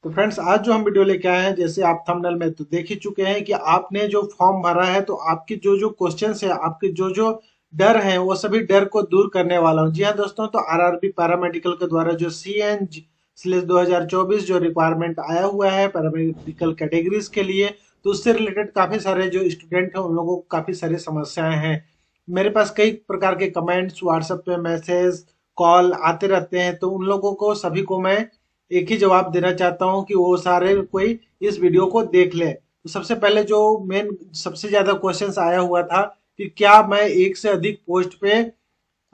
तो फ्रेंड्स, आज जो हम वीडियो लेके आए हैं, जैसे आप थंबनेल में तो देख ही चुके हैं कि आपने जो फॉर्म भरा है, तो आपके जो जो क्वेश्चंस है, आपके जो जो डर हैं, वो सभी डर को दूर करने वाला हूं। जी हाँ दोस्तों, तो आरआरबी पैरामेडिकल के द्वारा जो CN/2024 जो रिक्वायरमेंट आया हुआ है पैरामेडिकल कैटेगरीज के लिए, तो उससे रिलेटेड काफी सारे जो स्टूडेंट हैं उन लोगों को काफी सारी समस्याएं हैं। मेरे पास कई प्रकार के कमेंट्स, व्हाट्सएप पे मैसेज, कॉल आते रहते हैं, तो उन लोगों को सभी को मैं एक ही जवाब देना चाहता हूं कि वो सारे कोई इस वीडियो को देख ले। तो सबसे पहले जो मेन सबसे ज्यादा क्वेश्चंस आया हुआ था कि क्या मैं एक से अधिक पोस्ट पे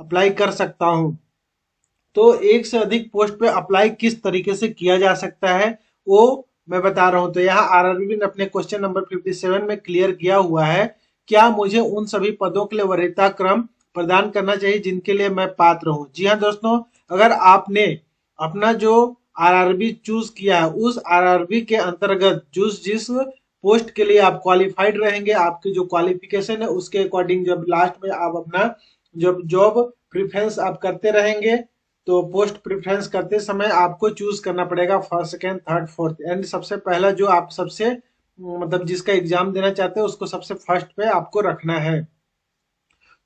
अप्लाई कर सकता हूं। तो एक से अधिक पोस्ट पे अप्लाई किस तरीके से किया जा सकता है, वो मैं बता रहा हूं। तो यहाँ आरआरबी ने अपने क्वेश्चन नंबर 57 में क्लियर किया हुआ है, क्या मुझे उन सभी पदों के लिए वरीयता क्रम प्रदान करना चाहिए जिनके लिए मैं पात्र हूं। जी हाँ दोस्तों, अगर आपने अपना जो आरआरबी चूज किया है, उस आरआरबी के अंतर्गत जिस जिस पोस्ट के लिए आप क्वालिफाइड रहेंगे, आपकी जो क्वालिफिकेशन है उसके अकॉर्डिंग जब लास्ट में आप अपना जब जॉब प्रेफरेंस आप करते रहेंगे, तो पोस्ट प्रेफरेंस करते समय आपको चूज करना पड़ेगा first, second, third, fourth, and सबसे पहला जो आप सबसे मतलब जिसका एग्जाम देना चाहते हैं उसको सबसे फर्स्ट पे आपको रखना है।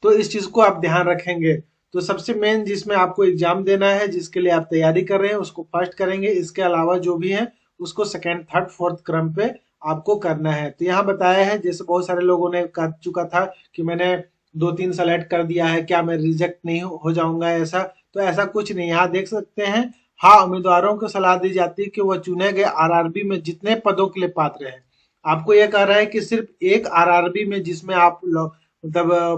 तो इस चीज को आप ध्यान रखेंगे। तो सबसे मेन जिसमें आपको एग्जाम देना है, जिसके लिए आप तैयारी कर रहे हैं, उसको फर्स्ट करेंगे। इसके अलावा जो भी है उसको सेकेंड, थर्ड, फोर्थ क्रम पे आपको करना है। तो यहाँ बताया है, जैसे बहुत सारे लोगों ने कह चुका था कि मैंने 2-3 सेलेक्ट कर दिया है, क्या मैं रिजेक्ट नहीं हो जाऊंगा ऐसा। तो ऐसा कुछ नहीं, यहाँ देख सकते हैं। हाँ, उम्मीदवारों को सलाह दी जाती है कि वह चुने गए आरआरबी में जितने पदों के लिए पात्र है। आपको यह कह रहा है कि सिर्फ एक आरआरबी में जिसमें आप मतलब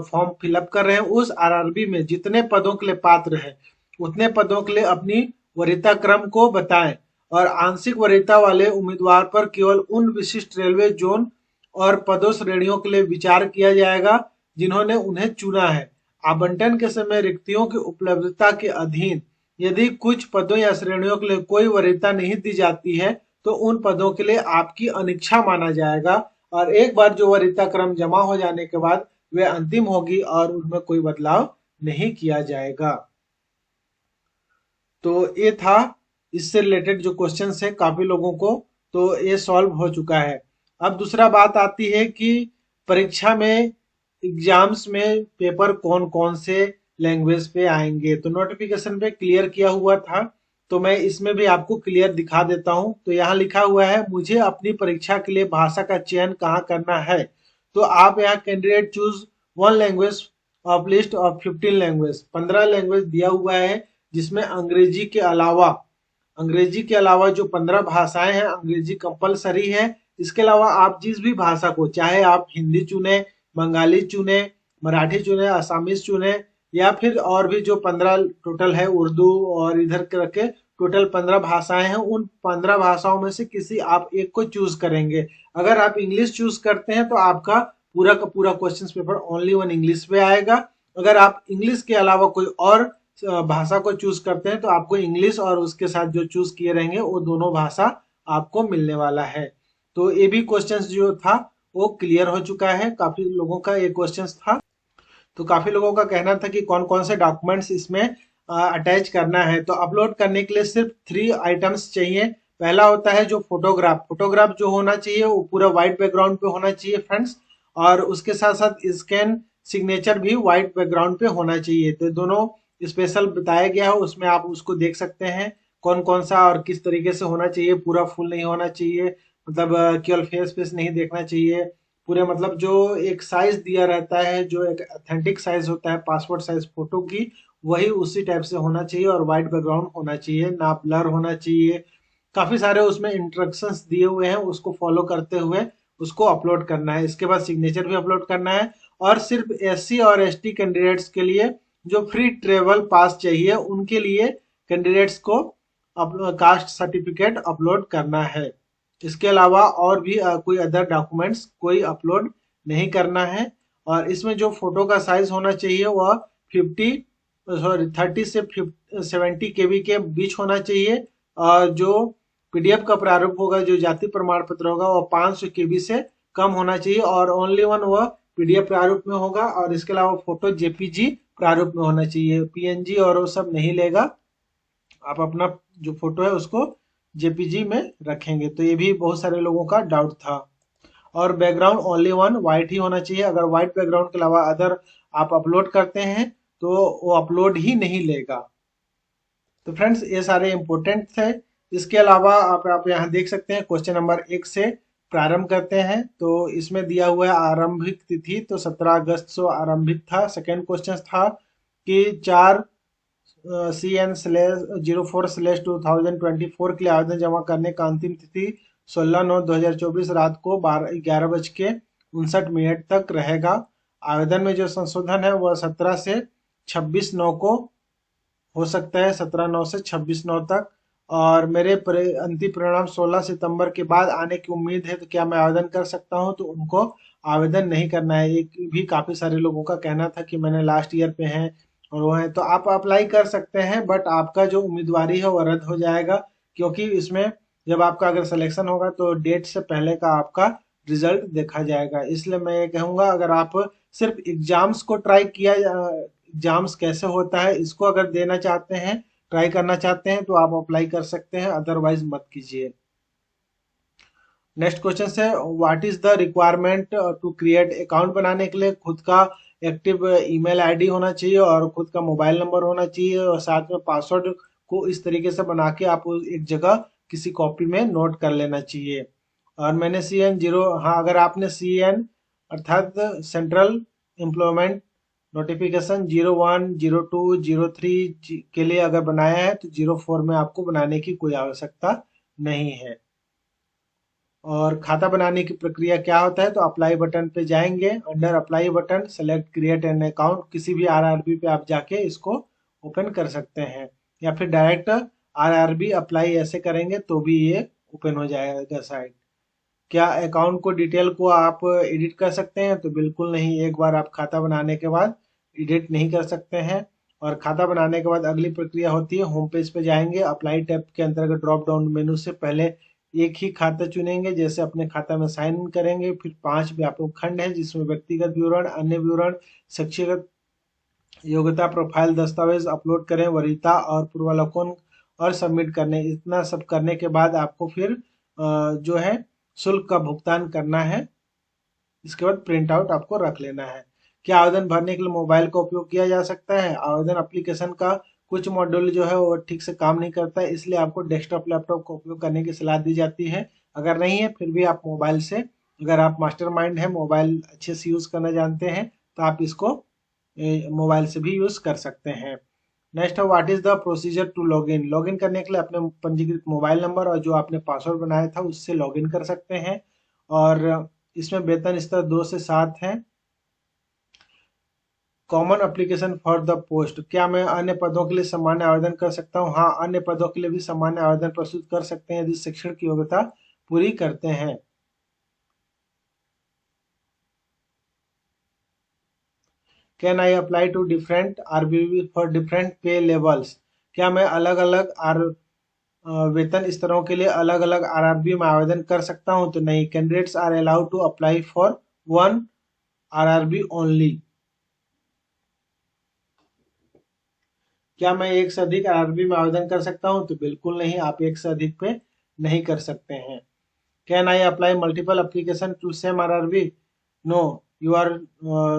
फॉर्म फिलअप कर रहे हैं, उस आरआरबी में जितने पदों के लिए पात्र हैं उतने पदों के लिए अपनी वरीयता क्रम को बताएं। और आंशिक वरीयता वाले उम्मीदवार पर केवल उन विशिष्ट रेलवे जोन और पदों श्रेणियों के लिए विचार किया जाएगा जिन्होंने उन्हें चुना है। आवंटन के समय रिक्तियों की उपलब्धता के अधीन यदि कुछ पदों या श्रेणियों के लिए कोई वरीयता नहीं दी जाती है, तो उन पदों के लिए आपकी अनिच्छा माना जाएगा। और एक बार जो वरीयता क्रम जमा हो जाने के बाद वे अंतिम होगी और उनमें कोई बदलाव नहीं किया जाएगा। तो ये था इससे रिलेटेड जो क्वेश्चन है काफी लोगों को, तो ये सॉल्व हो चुका है। अब दूसरा बात आती है कि परीक्षा में, एग्जाम्स में पेपर कौन कौन से लैंग्वेज पे आएंगे। तो नोटिफिकेशन पे क्लियर किया हुआ था, तो मैं इसमें भी आपको क्लियर दिखा देता हूं। तो यहाँ लिखा हुआ है, मुझे अपनी परीक्षा के लिए भाषा का चयन कहाँ करना है। तो आप यहाँ candidate choose one language of list of 15 language, 15 language दिया हुआ है, जिसमें अंग्रेजी के अलावा जो 15 भाषाएं हैं, अंग्रेजी कंपलसरी है। इसके अलावा आप जिस भी भाषा को, चाहे आप हिंदी चुने, बंगाली चुने, मराठी चुने, असामीज चुने, या फिर और भी जो 15 टोटल है, उर्दू और इधर करके टोटल 15 भाषाएं हैं, उन 15 भाषाओं में से किसी आप एक को चूज करेंगे। अगर आप इंग्लिश चूज करते हैं तो आपका पूरा का पूरा question paper only one English पे आएगा। अगर आप इंग्लिश के अलावा कोई और भाषा को चूज करते हैं तो आपको इंग्लिश और उसके साथ जो चूज किए रहेंगे वो दोनों भाषा आपको मिलने वाला है। तो ये भी क्वेश्चन जो था वो क्लियर हो चुका है। काफी लोगों का ये क्वेश्चन था, तो काफी लोगों का कहना था कि कौन कौन से डॉक्यूमेंट्स इसमें अटैच करना है। तो अपलोड करने के लिए सिर्फ 3 आइटम्स चाहिए। पहला होता है जो फोटोग्राफ, फोटोग्राफ जो होना चाहिए वो पूरा व्हाइट बैकग्राउंड पे होना चाहिए फ्रेंड्स। और उसके साथ साथ स्कैन सिग्नेचर भी व्हाइट बैकग्राउंड पे होना चाहिए। तो दोनों स्पेशल बताया गया है, उसमें आप उसको देख सकते हैं कौन कौन सा और किस तरीके से होना चाहिए। पूरा फुल नहीं होना चाहिए, मतलब केवल फेस फेस नहीं देखना चाहिए। पूरे मतलब जो एक साइज दिया रहता है, जो एक ऑथेंटिक साइज होता है पासपोर्ट साइज फोटो की, वही उसी टाइप से होना चाहिए। और व्हाइट बैकग्राउंड होना चाहिए, ना ब्लर होना चाहिए। काफी सारे उसमें इंस्ट्रक्शंस दिए हुए हैं, उसको फॉलो करते हुए उसको अपलोड करना है। इसके बाद सिग्नेचर भी अपलोड करना है। और सिर्फ एससी और एसटी कैंडिडेट्स के लिए जो फ्री ट्रेवल पास चाहिए, उनके लिए कैंडिडेट्स को कास्ट सर्टिफिकेट अपलोड करना है। इसके अलावा और भी कोई अदर डॉक्यूमेंट्स कोई अपलोड नहीं करना है। और इसमें जो फोटो का साइज होना चाहिए वह 30 से 70 केबी के बीच होना चाहिए। और जो पीडीएफ का प्रारूप होगा, जो जाति प्रमाण पत्र होगा, वह 500 केबी से कम होना चाहिए। और ओनली वन वह पीडीएफ प्रारूप में होगा। और इसके अलावा फोटो जेपीजी प्रारूप में होना चाहिए, पीएनजी और वो सब नहीं लेगा। आप अपना जो फोटो है उसको जेपीजी में रखेंगे। तो ये भी बहुत सारे लोगों का डाउट था। और बैकग्राउंड ओनली वन वाइट ही होना चाहिए। अगर व्हाइट बैकग्राउंड के अलावा अदर आप अपलोड करते हैं तो वो अपलोड ही नहीं लेगा। तो फ्रेंड्स ये सारे इंपॉर्टेंट थे। इसके अलावा आप यहाँ देख सकते हैं क्वेश्चन नंबर 1 से प्रारंभ करते हैं। तो इसमें दिया हुआ है आरंभिक तिथि, तो 17 अगस्त से आरंभिक था। सेकेंड क्वेश्चन था कि 4 CN/04/2024 के लिए आवेदन जमा करने का अंतिम तिथि 16/9/2024 रात को 11:59 तक रहेगा। आवेदन में जो संशोधन है वह 17 से 26/9 को हो सकता है, 17/9 से 26/9 तक। और मेरे अंतिम परिणाम 16 सितंबर के बाद आने की उम्मीद है, तो क्या मैं आवेदन कर सकता हूं? तो उनको आवेदन नहीं करना है। एक भी काफी सारे लोगों का कहना था कि मैंने लास्ट ईयर पे है और वो है, तो आप अप्लाई कर सकते हैं, बट आपका जो उम्मीदवारी है वो रद्द हो जाएगा। क्योंकि इसमें जब आपका अगर सिलेक्शन होगा तो डेट से पहले का आपका रिजल्ट देखा जाएगा। इसलिए मैं ये कहूंगा, अगर आप सिर्फ एग्जाम्स को ट्राई किया, एग्जाम्स कैसे होता है इसको अगर देना चाहते हैं, ट्राई करना चाहते हैं, तो आप अप्लाई कर सकते हैं, अदरवाइज मत कीजिए। नेक्स्ट क्वेश्चन है, what is the requirement to create account? बनाने के लिए खुद का एक्टिव ईमेल आईडी होना चाहिए और खुद का मोबाइल नंबर होना चाहिए, और साथ में पासवर्ड को इस तरीके से बना के आप एक जगह किसी कॉपी में नोट कर लेना चाहिए। और मैंने CN0, हाँ, अगर आपने CN अर्थात सेंट्रल एम्प्लॉयमेंट नोटिफिकेशन 01, 02, 03 के लिए अगर बनाया है तो 04 में आपको बनाने की कोई आवश्यकता नहीं है। और खाता बनाने की प्रक्रिया क्या होता है? तो अप्लाई बटन पे जाएंगे, under apply button select create an account, किसी भी आरआरबी पे आप जाके इसको ओपन कर सकते हैं, या फिर डायरेक्ट आरआरबी अप्लाई ऐसे करेंगे तो भी ये ओपन हो जाएगा साइट। क्या अकाउंट को डिटेल को आप एडिट कर सकते हैं? तो बिल्कुल नहीं। एक बार आप खाता बनाने के बाद एडिट नहीं कर सकते हैं। और खाता बनाने के बाद अगली प्रक्रिया होती है, होम पेज पे जाएंगे, अप्लाई टैब के अंतर्गत ड्रॉप डाउन मेनू से पहले एक ही खाता चुनेंगे, जैसे अपने खाता में साइन इन करेंगे। फिर 5 व्यापक खंड है जिसमें व्यक्तिगत विवरण, अन्य विवरण, शैक्षिक योग्यता, प्रोफाइल, दस्तावेज अपलोड करें, वरीयता और पूर्वावलोकन, और सबमिट करने। इतना सब करने के बाद आपको फिर जो है शुल्क का भुगतान करना है। इसके बाद प्रिंट आउट आपको रख लेना है। क्या आवेदन भरने के लिए मोबाइल का उपयोग किया जा सकता है? आवेदन एप्लीकेशन का कुछ मॉड्यूल जो है वो ठीक से काम नहीं करता है, इसलिए आपको डेस्कटॉप लैपटॉप का उपयोग करने की सलाह दी जाती है। अगर नहीं है फिर भी आप मोबाइल से, अगर आप मास्टरमाइंड है, मोबाइल अच्छे से यूज करना जानते हैं, तो आप इसको मोबाइल से भी यूज कर सकते हैं। नेक्स्ट है, what is the procedure to login? Login करने के लिए अपने पंजीकृत मोबाइल नंबर और जो आपने पासवर्ड बनाया था उससे लॉगिन कर सकते हैं। और इसमें वेतन स्तर 2 से 7 है। Common application for the post, क्या मैं अन्य पदों के लिए सामान्य आवेदन कर सकता हूँ? हाँ, अन्य पदों के लिए भी सामान्य आवेदन प्रस्तुत कर सकते हैं यदि शैक्षणिक योग्यता पूरी करते हैं। Can I apply to different RRB for different pay levels? क्या मैं अलग अलग वेतन स्तरों के लिए अलग अलग आरआरबी में आवेदन कर सकता हूं? तो नहीं। Candidates are allowed to apply for one RRB only. क्या मैं एक से अधिक आरआरबी में आवेदन कर सकता हूं? तो बिल्कुल नहीं, आप एक से अधिक पे नहीं कर सकते हैं। Can I apply multiple application to same RRB? No, you are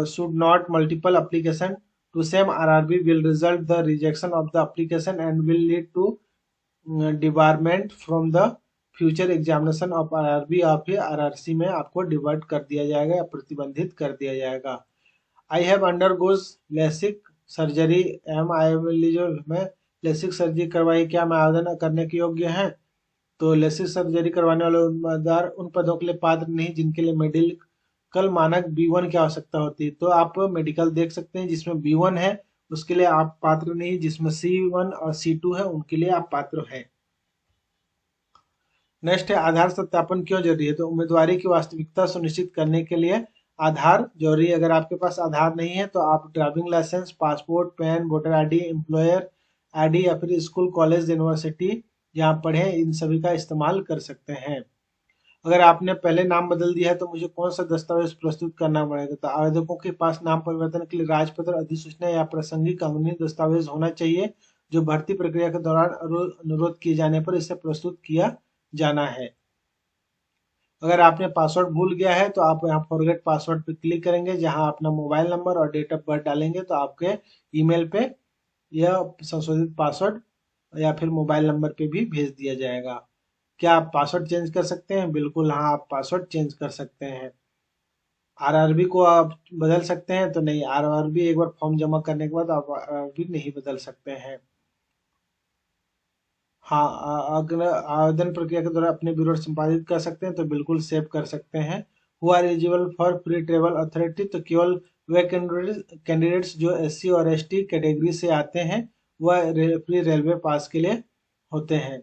should not multiple application to same RRB will result the rejection of the application and will lead to debarment from the future examination of RRB या फिर RRC में आपको divert कर दिया जाएगा या प्रतिबंधित कर दिया जाएगा। I have undergoes LASIK surgery, am I eligible? मैं लेसिक सर्जरी करवाई, क्या मैं आवेदन करने के योग्य हैं? तो लेसिक सर्जरी करवाने वाले उम्मीदवार उन पदों के लिए पात्र नहीं जिनके लिए मेडिकल मानक B1 की आवश्यकता होती है। तो आप मेडिकल देख सकते हैं, जिसमें B1 है उसके लिए आप पात्र नहीं, जिसमें C1 और C2 है उनके लिए आप पात्र हैं। नेक्स्ट है, आधार सत्यापन क्यों जरूरी है? तो उम्मीदवारी की वास्तविकता सुनिश्चित करने के लिए आधार जरूरी है। अगर आपके पास आधार नहीं है तो आप driving licence, passport, PAN, voter ID, employer ID या फिर स्कूल, कॉलेज, यूनिवर्सिटी जहाँ पढ़े इन सभी का इस्तेमाल कर सकते हैं। अगर आपने पहले नाम बदल दिया है तो मुझे कौन सा दस्तावेज प्रस्तुत करना पड़ेगा? तो आवेदकों के पास नाम परिवर्तन के लिए राजपत्र, अधिसूचना या प्रासंगिक कानूनी दस्तावेज होना चाहिए। जो भर्ती प्रक्रिया के दौरान अनुरोध किए जाने पर इसे प्रस्तुत किया जाना है। अगर आपने पासवर्ड भूल गया है तो आप यहाँ फॉरगेट पासवर्ड पे क्लिक करेंगे, जहां अपना मोबाइल नंबर और डेट ऑफ बर्थ डालेंगे तो आपके ईमेल पे यह संशोधित पासवर्ड या फिर मोबाइल नंबर पे भी भेज दिया जाएगा। क्या आप पासवर्ड चेंज कर सकते हैं? बिल्कुल हाँ, आप पासवर्ड चेंज कर सकते हैं। आरआरबी को आप बदल सकते हैं? तो नहीं, आरआरबी एक बार फॉर्म जमा करने के बाद आप आरआरबी नहीं बदल सकते हैं। हाँ, अगर आवेदन प्रक्रिया के दौरान अपने विवरण संपादित कर सकते हैं तो बिल्कुल सेव कर सकते हैं। Who are eligible for free travel authority, तो केवल वे कैंडिडेट्स जो एससी और एसटी कैटेगरी से आते हैं वह फ्री रेलवे पास के लिए होते हैं।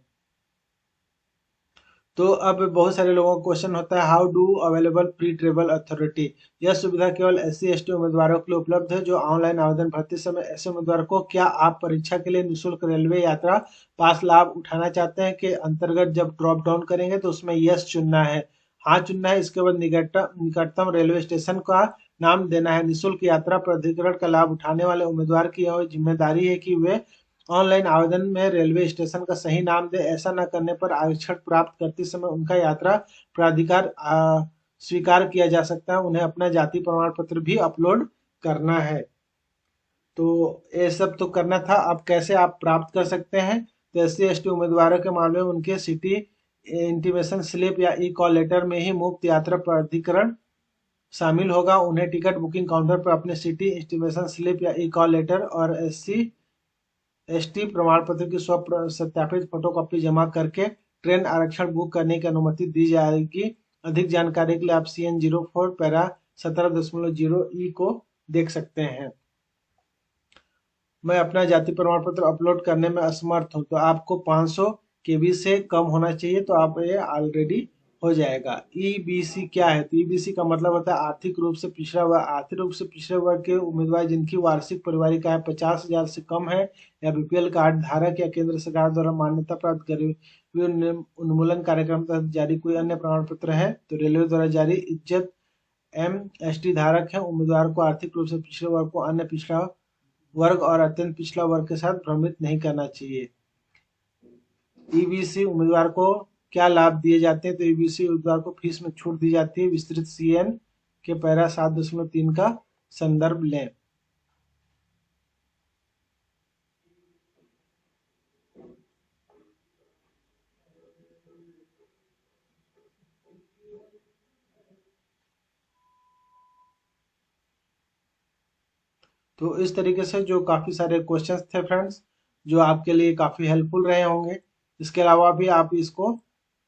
तो अब बहुत सारे लोगों का क्वेश्चन होता है, how do available free travel authority. यह सुविधा केवल एससी एसटी उम्मीदवारों के लिए उपलब्ध है जो ऑनलाइन आवेदन भरते समय। ऐसे उम्मीदवार को, क्या आप परीक्षा के लिए निःशुल्क रेलवे यात्रा पास लाभ उठाना चाहते हैं, के अंतर्गत जब ड्रॉप डाउन करेंगे तो उसमें यस चुनना है, हाँ चुनना है। इसके बाद निकटतम रेलवे स्टेशन का नाम देना है। निःशुल्क यात्रा प्राधिकरण का लाभ उठाने वाले उम्मीदवार की यह जिम्मेदारी है कि वे ऑनलाइन आवेदन में रेलवे स्टेशन का सही नाम दे। ऐसा न करने पर आरक्षण प्राप्त करते समय उनका यात्रा प्राधिकार स्वीकार किया जा सकता है। उन्हें अपना जाति प्रमाण पत्र भी अपलोड करना है। तो ये सब तो करना था। अब कैसे आप प्राप्त कर सकते हैं? तो एससी एसटी उम्मीदवारों के मामले में उनके सिटी इंटीमेशन स्लिप या ई कॉल लेटर में ही मुफ्त यात्रा प्राधिकरण शामिल होगा। उन्हें टिकट बुकिंग काउंटर पर अपने सिटी इंटीमेशन स्लिप या ई कॉल लेटर और एससी एसटी प्रमाण पत्र की स्व सत्यापित फोटोकॉपी जमा करके ट्रेन आरक्षण बुक करने की अनुमति दी जाएगी। अधिक जानकारी के लिए आप CN04 पैरा 17.0 को देख सकते हैं। मैं अपना जाति प्रमाण पत्र अपलोड करने में असमर्थ हूं, तो आपको 500 केबी से कम होना चाहिए, तो आप ये ऑलरेडी हो जाएगा। ईबीसी क्या है? तो ईबीसी का मतलब होता है आर्थिक रूप से पिछड़ा वर्ग। आर्थिक रूप से पिछड़े वर्ग के उम्मीदवार जिनकी वार्षिक पारिवारिक आय 50,000 से कम है, या बीपीएल कार्ड धारक, या केंद्र सरकार द्वारा मान्यता प्राप्त गरीबी उन्मूलन कार्यक्रम तहत जारी कोई अन्य प्रमाण पत्र है, तो रेलवे द्वारा जारी इज्जत एमएसटी धारक है। उम्मीदवार को आर्थिक रूप से पिछड़े वर्ग को अन्य पिछड़ा वर्ग और अत्यंत पिछड़ा वर्ग के साथ भ्रमित नहीं करना चाहिए। ईबीसी उम्मीदवार को क्या लाभ दिए जाते हैं? तो ईबीसी उम्मीदवार को फीस में छूट दी जाती है। विस्तृत CN के पैरा 7.3 का संदर्भ लें। तो इस तरीके से जो काफी सारे क्वेश्चंस थे फ्रेंड्स, जो आपके लिए काफी हेल्पफुल रहे होंगे। इसके अलावा भी आप इसको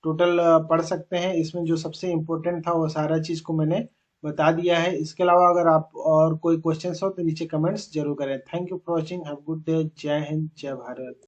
टोटल पढ़ सकते हैं। इसमें जो सबसे इम्पोर्टेंट था वो सारा चीज को मैंने बता दिया है। इसके अलावा अगर आप और कोई क्वेश्चंस हो तो नीचे कमेंट्स जरूर करें। Thank you for watching. Have good day. जय हिंद, जय भारत।